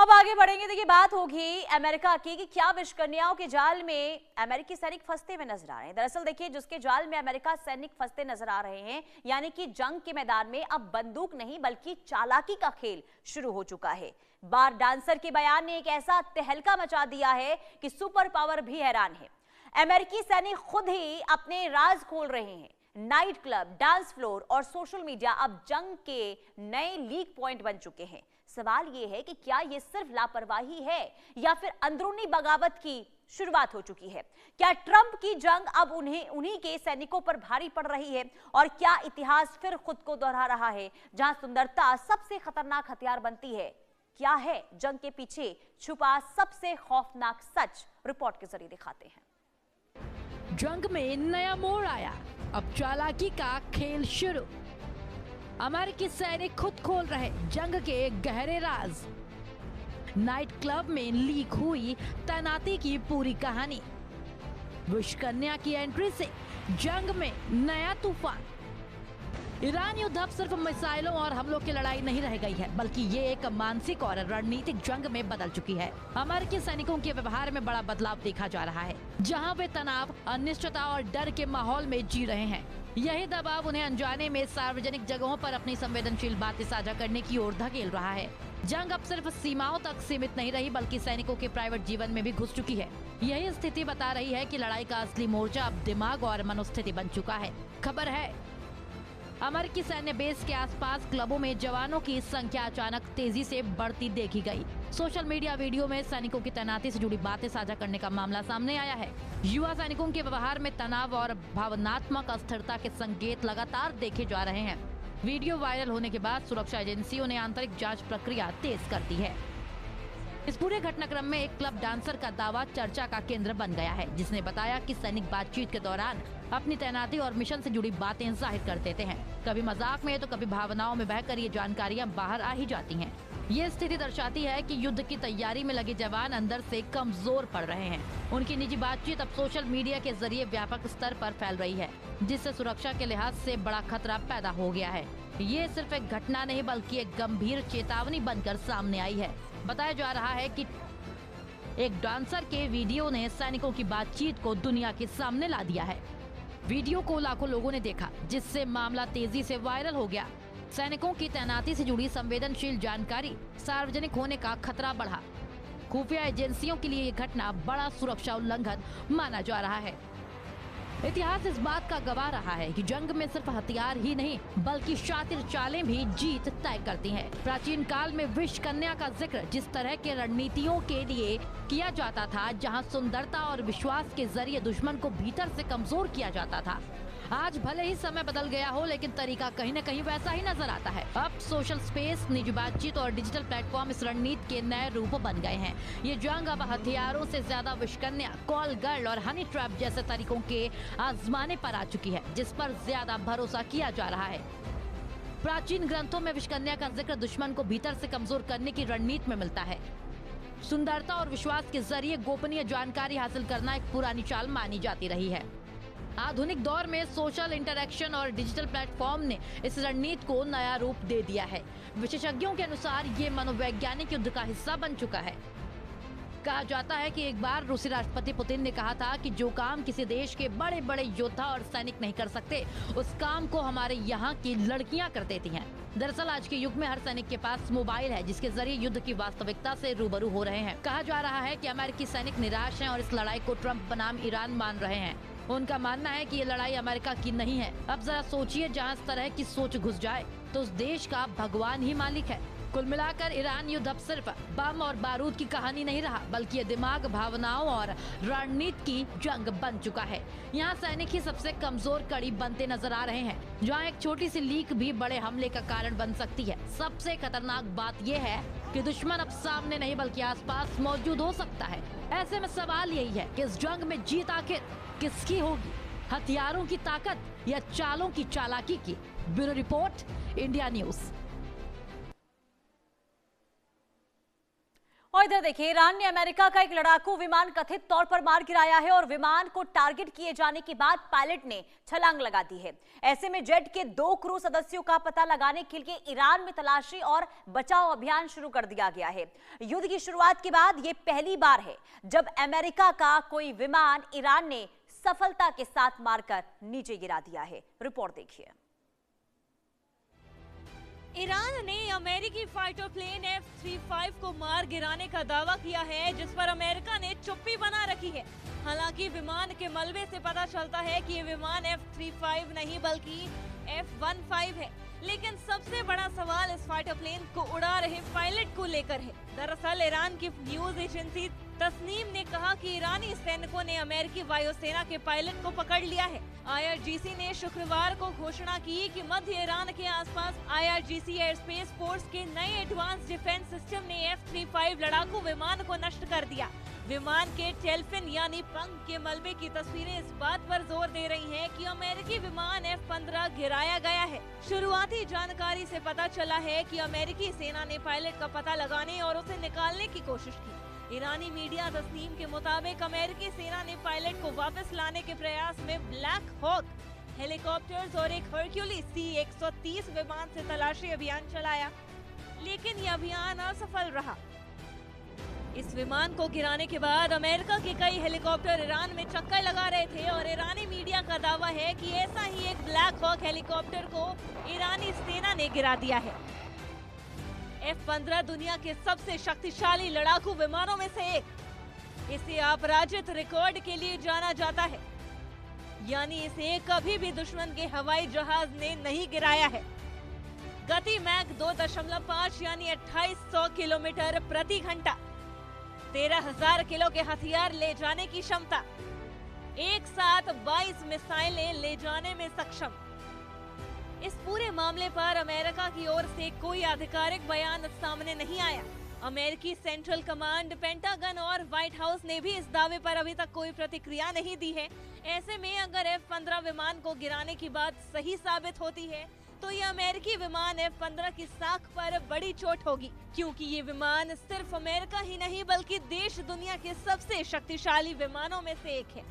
अब आगे बढ़ेंगे। देखिए, बात होगी अमेरिका की कि क्या विषकन्याओं के जाल में अमेरिकी सैनिक फंसते हुए नजर आ रहे हैं। दरअसल देखिए, जिसके जाल में अमेरिका सैनिक फंसते नजर आ रहे हैं, यानी कि जंग के मैदान में अब बंदूक नहीं बल्कि चालाकी का खेल शुरू हो चुका है। बार डांसर के बयान ने एक ऐसा तहलका मचा दिया है कि सुपर पावर भी हैरान है। अमेरिकी सैनिक खुद ही अपने राज खोल रहे हैं। नाइट क्लब, डांस फ्लोर और सोशल मीडिया अब जंग के नए लीक पॉइंट बन चुके हैं। सवाल यह है कि क्या यह सिर्फ लापरवाही है या फिर अंदरूनी बगावत की शुरुआत हो चुकी है। क्या ट्रंप की जंग अब उन्हीं के सैनिकों पर भारी पड़ रही है, और क्या इतिहास फिर खुद को दोहरा रहा है जहां सुंदरता सबसे खतरनाक हथियार बनती है। क्या है जंग के पीछे छुपा सबसे खौफनाक सच, रिपोर्ट के जरिए दिखाते हैं। जंग में नया मोड़ आया, अब चालाकी का खेल शुरू। अमेरिकी सैनिक खुद खोल रहे जंग के गहरे राज। नाइट क्लब में लीक हुई तैनाती की पूरी कहानी। विषकन्या की एंट्री से जंग में नया तूफान। ईरान युद्ध अब सिर्फ मिसाइलों और हमलों की लड़ाई नहीं रह गई है, बल्कि ये एक मानसिक और रणनीतिक जंग में बदल चुकी है। अमेरिकी सैनिकों के व्यवहार में बड़ा बदलाव देखा जा रहा है, जहां वे तनाव, अनिश्चितता और डर के माहौल में जी रहे हैं। यही दबाव उन्हें अनजाने में सार्वजनिक जगहों पर अपनी संवेदनशील बातें साझा करने की ओर धकेल रहा है। जंग अब सिर्फ सीमाओं तक सीमित नहीं रही, बल्कि सैनिकों के प्राइवेट जीवन में भी घुस चुकी है। यही स्थिति बता रही है कि लड़ाई का असली मोर्चा अब दिमाग और मनोस्थिति बन चुका है। खबर है, अमेरिकी सैन्य बेस के आसपास क्लबों में जवानों की संख्या अचानक तेजी से बढ़ती देखी गई। सोशल मीडिया वीडियो में सैनिकों की तैनाती से जुड़ी बातें साझा करने का मामला सामने आया है। युवा सैनिकों के व्यवहार में तनाव और भावनात्मक अस्थिरता के संकेत लगातार देखे जा रहे हैं। वीडियो वायरल होने के बाद सुरक्षा एजेंसियों ने आंतरिक जांच प्रक्रिया तेज कर दी है। इस पूरे घटनाक्रम में एक क्लब डांसर का दावा चर्चा का केंद्र बन गया है, जिसने बताया कि सैनिक बातचीत के दौरान अपनी तैनाती और मिशन से जुड़ी बातें जाहिर कर देते हैं। कभी मजाक में तो कभी भावनाओं में बहकर ये जानकारियां बाहर आ ही जाती हैं। ये स्थिति दर्शाती है कि युद्ध की तैयारी में लगे जवान अंदर से कमजोर पड़ रहे हैं। उनकी निजी बातचीत अब सोशल मीडिया के जरिए व्यापक स्तर पर फैल रही है, जिससे सुरक्षा के लिहाज से बड़ा खतरा पैदा हो गया है। ये सिर्फ एक घटना नहीं, बल्कि एक गंभीर चेतावनी बनकर सामने आई है। बताया जा रहा है कि एक डांसर के वीडियो ने सैनिकों की बातचीत को दुनिया के सामने ला दिया है। वीडियो को लाखों लोगों ने देखा, जिससे मामला तेजी से वायरल हो गया। सैनिकों की तैनाती से जुड़ी संवेदनशील जानकारी सार्वजनिक होने का खतरा बढ़ा। खुफिया एजेंसियों के लिए ये घटना बड़ा सुरक्षा उल्लंघन माना जा रहा है। इतिहास इस बात का गवाह रहा है कि जंग में सिर्फ हथियार ही नहीं, बल्कि शातिर चालें भी जीत तय करती हैं। प्राचीन काल में विषकन्या का जिक्र जिस तरह के रणनीतियों के लिए किया जाता था, जहां सुंदरता और विश्वास के जरिए दुश्मन को भीतर से कमजोर किया जाता था, आज भले ही समय बदल गया हो, लेकिन तरीका कहीं न कहीं वैसा ही नजर आता है। अब सोशल स्पेस, निजी बातचीत और डिजिटल प्लेटफॉर्म इस रणनीति के नए रूप बन गए हैं। ये जंग अब हथियारों से ज्यादा विषकन्या, कॉल गर्ल और हनी ट्रैप जैसे तरीकों के आजमाने पर आ चुकी है, जिस पर ज्यादा भरोसा किया जा रहा है। प्राचीन ग्रंथों में विषकन्या का जिक्र दुश्मन को भीतर से कमजोर करने की रणनीति में मिलता है। सुंदरता और विश्वास के जरिए गोपनीय जानकारी हासिल करना एक पुरानी चाल मानी जाती रही है। आधुनिक दौर में सोशल इंटरैक्शन और डिजिटल प्लेटफॉर्म ने इस रणनीति को नया रूप दे दिया है। विशेषज्ञों के अनुसार ये मनोवैज्ञानिक युद्ध का हिस्सा बन चुका है। कहा जाता है कि एक बार रूसी राष्ट्रपति पुतिन ने कहा था कि जो काम किसी देश के बड़े बड़े योद्धा और सैनिक नहीं कर सकते, उस काम को हमारे यहाँ की लड़कियां कर देती हैं। दरअसल आज के युग में हर सैनिक के पास मोबाइल है, जिसके जरिए युद्ध की वास्तविकता से रूबरू हो रहे हैं। कहा जा रहा है कि अमेरिकी सैनिक निराश हैं और इस लड़ाई को ट्रंप बनाम ईरान मान रहे हैं। उनका मानना है कि ये लड़ाई अमेरिका की नहीं है। अब जरा सोचिए, जहां इस तरह की सोच घुस जाए तो उस देश का भगवान ही मालिक है। कुल मिलाकर ईरान युद्ध अब सिर्फ बम और बारूद की कहानी नहीं रहा, बल्कि ये दिमाग, भावनाओं और रणनीति की जंग बन चुका है। यहाँ सैनिक ही सबसे कमजोर कड़ी बनते नजर आ रहे हैं, जहाँ एक छोटी सी लीक भी बड़े हमले का कारण बन सकती है। सबसे खतरनाक बात यह है कि दुश्मन अब सामने नहीं बल्कि आसपास मौजूद हो सकता है। ऐसे में सवाल यही है कि इस जंग में जीत आखिर किसकी होगी, हथियारों की ताकत या चालों की चालाकी की। Bureau report, India news. और इधर देखिए, ईरान ने अमेरिका का एक लड़ाकू विमान कथित तौर पर मार गिराया है और विमान को टारगेट किए जाने के बाद पायलट ने छलांग लगा दी है। ऐसे में जेट के 2 क्रू सदस्यों का पता लगाने के लिए ईरान में तलाशी और बचाव अभियान शुरू कर दिया गया है। युद्ध की शुरुआत के बाद यह पहली बार है जब अमेरिका का कोई विमान ईरान ने सफलता के साथ मारकर नीचे गिरा दिया है। रिपोर्ट देखिए। ईरान ने अमेरिकी फाइटर प्लेन F-35 को मार गिराने का दावा किया है, जिस पर अमेरिका ने चुप्पी बना रखी है। हालांकि विमान के मलबे से पता चलता है कि ये विमान F-35 नहीं बल्कि F-15 है। लेकिन सबसे बड़ा सवाल इस फाइटर प्लेन को उड़ा रहे पायलट को लेकर है। दरअसल ईरान की न्यूज एजेंसी तस्नीम ने कहा कि ईरानी सैनिकों ने अमेरिकी वायुसेना के पायलट को पकड़ लिया है। IRGC ने शुक्रवार को घोषणा की कि मध्य ईरान के आसपास IRGC एयर स्पेस फोर्स के नए एडवांस डिफेंस सिस्टम ने F-35 लड़ाकू विमान को नष्ट कर दिया। विमान के टेलफिन यानी पंख के मलबे की तस्वीरें इस बात पर जोर दे रही हैं कि अमेरिकी विमान F-15 गिराया गया है। शुरुआती जानकारी से पता चला है कि अमेरिकी सेना ने पायलट का पता लगाने और उसे निकालने की कोशिश की। ईरानी मीडिया तस्नीम के मुताबिक अमेरिकी सेना ने पायलट को वापस लाने के प्रयास में ब्लैक हॉक हेलीकॉप्टर्स और एक हरक्यूलिस C-130 विमान से तलाशी अभियान चलाया, लेकिन यह अभियान असफल रहा। इस विमान को गिराने के बाद अमेरिका के कई हेलीकॉप्टर ईरान में चक्कर लगा रहे थे और ईरानी मीडिया का दावा है कि ऐसा ही एक ब्लैक हॉक हेलीकॉप्टर को ईरानी सेना ने गिरा दिया है। F-15 दुनिया के सबसे शक्तिशाली लड़ाकू विमानों में से एक। इसे अपराजित रिकॉर्ड के लिए जाना जाता है, यानी इसे कभी भी दुश्मन के हवाई जहाज ने नहीं गिराया है। गति मैक 2.5 यानी 2800 किलोमीटर प्रति घंटा, 13,000 किलो के हथियार ले जाने की क्षमता, एक साथ 22 मिसाइलें ले जाने में सक्षम। इस पूरे मामले पर अमेरिका की ओर से कोई आधिकारिक बयान सामने नहीं आया। अमेरिकी सेंट्रल कमांड, पेंटागन और व्हाइट हाउस ने भी इस दावे पर अभी तक कोई प्रतिक्रिया नहीं दी है। ऐसे में अगर F-15 विमान को गिराने की बात सही साबित होती है तो ये अमेरिकी विमान F-15 की साख पर बड़ी चोट होगी, क्योंकि ये विमान सिर्फ अमेरिका ही नहीं बल्कि देश दुनिया के सबसे शक्तिशाली विमानों में से एक है।